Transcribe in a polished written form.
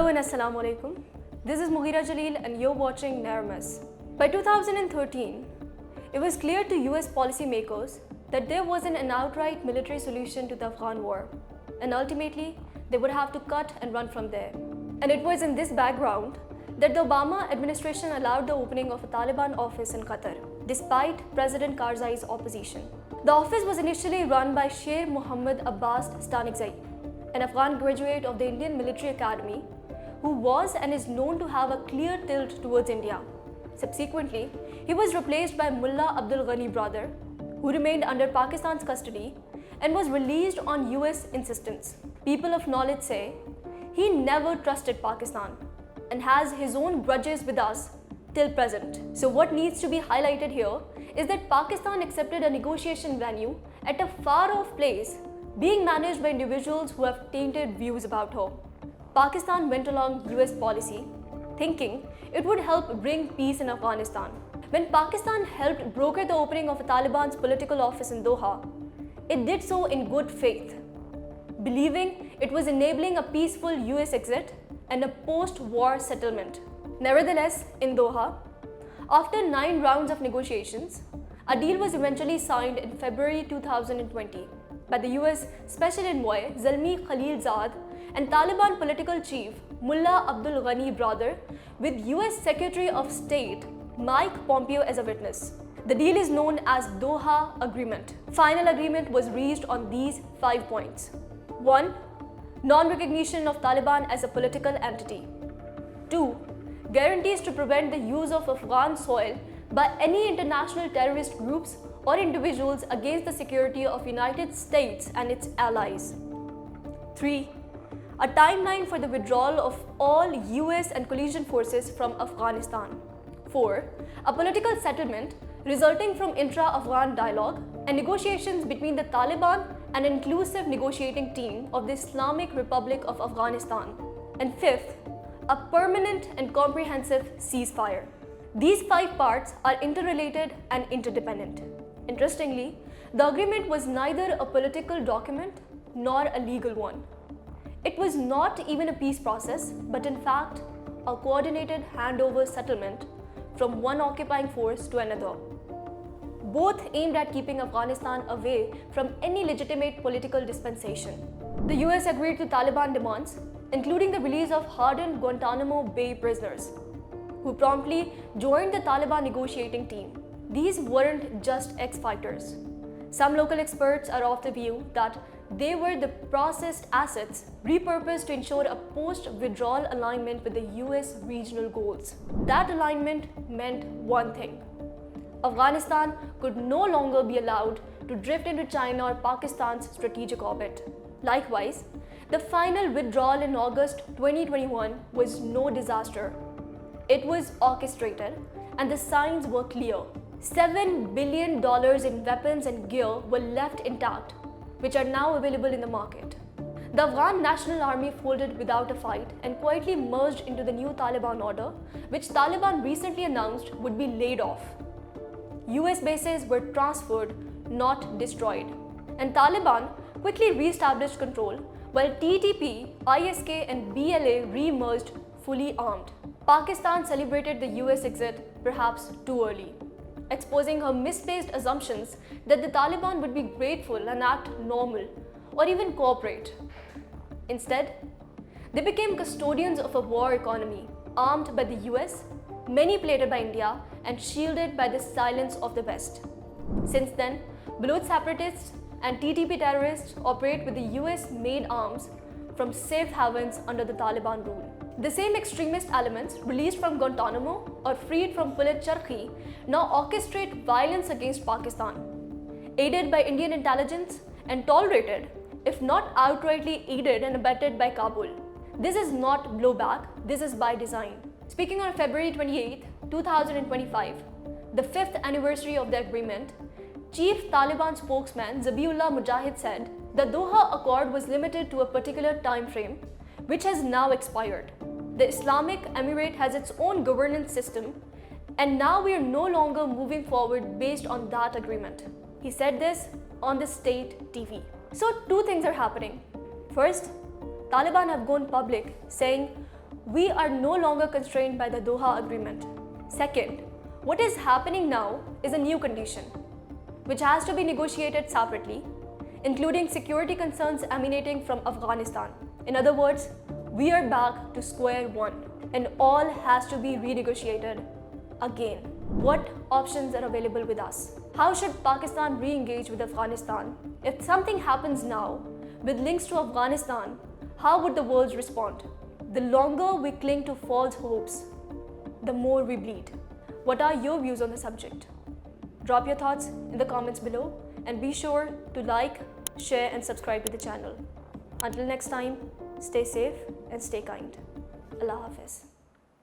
Hello and Assalamu Alaikum. This is Mughira Jaleel and you're watching Narramus. By 2013, it was clear to US policymakers that there wasn't an outright military solution to the Afghan war, and ultimately they would have to cut and run from there. And it was in this background that the Obama administration allowed the opening of a Taliban office in Qatar, despite President Karzai's opposition. The office was initially run by Sher Mohammad Abbas Stanikzai, an Afghan graduate of the Indian Military Academy, who was and is known to have a clear tilt towards India. Subsequently, he was replaced by Mullah Abdul Ghani brother, who remained under Pakistan's custody and was released on US insistence. People of knowledge say he never trusted Pakistan and has his own grudges with us till present. So what needs to be highlighted here is that Pakistan accepted a negotiation venue at a far-off place being managed by individuals who have tainted views about her. Pakistan went along US policy, thinking it would help bring peace in Afghanistan. When Pakistan helped broker the opening of a Taliban's political office in Doha, it did so in good faith, believing it was enabling a peaceful US exit and a post-war settlement. Nevertheless, in Doha, after 9 rounds of negotiations, a deal was eventually signed in February 2020 by the US Special Envoy Zalmi Khalilzad and Taliban political chief Mullah Abdul Ghani brother with US Secretary of State Mike Pompeo as a witness. The deal is known as Doha Agreement. Final agreement was reached on these 5 points. 1. Non-recognition of Taliban as a political entity. 2. Guarantees to prevent the use of Afghan soil by any international terrorist groups or individuals against the security of United States and its allies. 3. A timeline for the withdrawal of all US and coalition forces from Afghanistan. 4. A political settlement resulting from intra-Afghan dialogue and negotiations between the Taliban and an inclusive negotiating team of the Islamic Republic of Afghanistan. And 5th, a permanent and comprehensive ceasefire. These 5 parts are interrelated and interdependent. Interestingly, the agreement was neither a political document nor a legal one. It was not even a peace process, but in fact, a coordinated handover settlement from one occupying force to another, both aimed at keeping Afghanistan away from any legitimate political dispensation. The US agreed to Taliban demands, including the release of hardened Guantanamo Bay prisoners, who promptly joined the Taliban negotiating team. These weren't just ex-fighters. Some local experts are of the view that they were the processed assets repurposed to ensure a post-withdrawal alignment with the US regional goals. That alignment meant one thing: Afghanistan could no longer be allowed to drift into China or Pakistan's strategic orbit. Likewise, the final withdrawal in August 2021 was no disaster. It was orchestrated, and the signs were clear. $7 billion in weapons and gear were left intact, which are now available in the market. The Afghan National Army folded without a fight and quietly merged into the new Taliban order, which Taliban recently announced would be laid off. US bases were transferred, not destroyed, and Taliban quickly re-established control, while TTP, ISK and BLA re-emerged fully armed. Pakistan celebrated the US exit perhaps too early, exposing her misplaced assumptions that the Taliban would be grateful and act normal or even cooperate. Instead, they became custodians of a war economy, armed by the US, manipulated by India, and shielded by the silence of the West. Since then, Baloch separatists and TTP terrorists operate with the US-made arms from safe havens under the Taliban rule. The same extremist elements released from Guantanamo or freed from Pulit Charkhi now orchestrate violence against Pakistan, aided by Indian intelligence and tolerated, if not outrightly aided and abetted by Kabul. This is not blowback, this is by design. Speaking on February 28, 2025, the 5th anniversary of the agreement, Chief Taliban spokesman Zabiullah Mujahid said the Doha Accord was limited to a particular time frame, which has now expired. The Islamic Emirate has its own governance system, and now we are no longer moving forward based on that agreement. He said this on the state TV. So 2 things are happening. First, Taliban have gone public saying, we are no longer constrained by the Doha Agreement. Second, what is happening now is a new condition, which has to be negotiated separately, including security concerns emanating from Afghanistan. In other words, we are back to square one, and all has to be renegotiated again. What options are available with us? How should Pakistan re-engage with Afghanistan? If something happens now with links to Afghanistan, how would the world respond? The longer we cling to false hopes, the more we bleed. What are your views on the subject? Drop your thoughts in the comments below and be sure to like, share and subscribe to the channel. Until next time, stay safe and stay kind. Allah Hafiz.